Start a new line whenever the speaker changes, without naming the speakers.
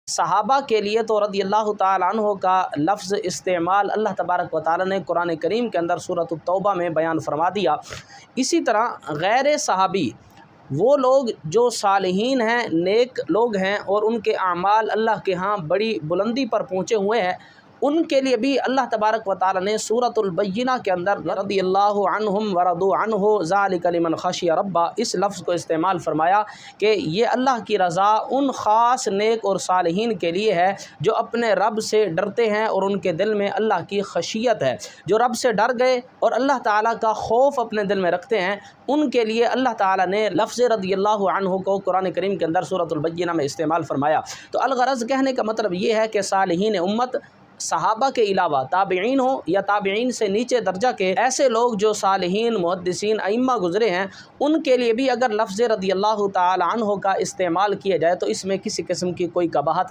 صحابہ کے لیے تو رضی اللہ تعالیٰ عنہ کا لفظ استعمال اللہ تبارک و تعالیٰ نے قرآن کریم کے اندر سورۃ التوبہ میں بیان فرما دیا۔ اسی طرح غیر صحابی وہ لوگ جو صالحین ہیں، نیک لوگ ہیں اور ان کے اعمال اللہ کے ہاں بڑی بلندی پر پہنچے ہوئے ہیں، ان کے لیے بھی اللہ تبارک و تعالیٰ نے سورۃ البینہ کے اندر رضی اللہ عنہم ورضوا عنہ ذالک لمن خشی ربہ اس لفظ کو استعمال فرمایا کہ یہ اللہ کی رضا ان خاص نیک اور صالحین کے لیے ہے جو اپنے رب سے ڈرتے ہیں اور ان کے دل میں اللہ کی خشیت ہے۔ جو رب سے ڈر گئے اور اللہ تعالیٰ کا خوف اپنے دل میں رکھتے ہیں، ان کے لیے اللہ تعالیٰ نے لفظ رضی اللہ عنہ کو قرآن کریم کے اندر سورۃ البینہ میں استعمال فرمایا۔ تو الغرض کہنے کا مطلب یہ ہے کہ صالحین امت صحابہ کے علاوہ تابعین ہوں یا تابعین سے نیچے درجہ کے ایسے لوگ جو صالحین، محدثین، ائمہ گزرے ہیں، ان کے لیے بھی اگر لفظ رضی اللہ تعالی عنہ کا استعمال کیا جائے تو اس میں کسی قسم کی کوئی قباحت نہیں۔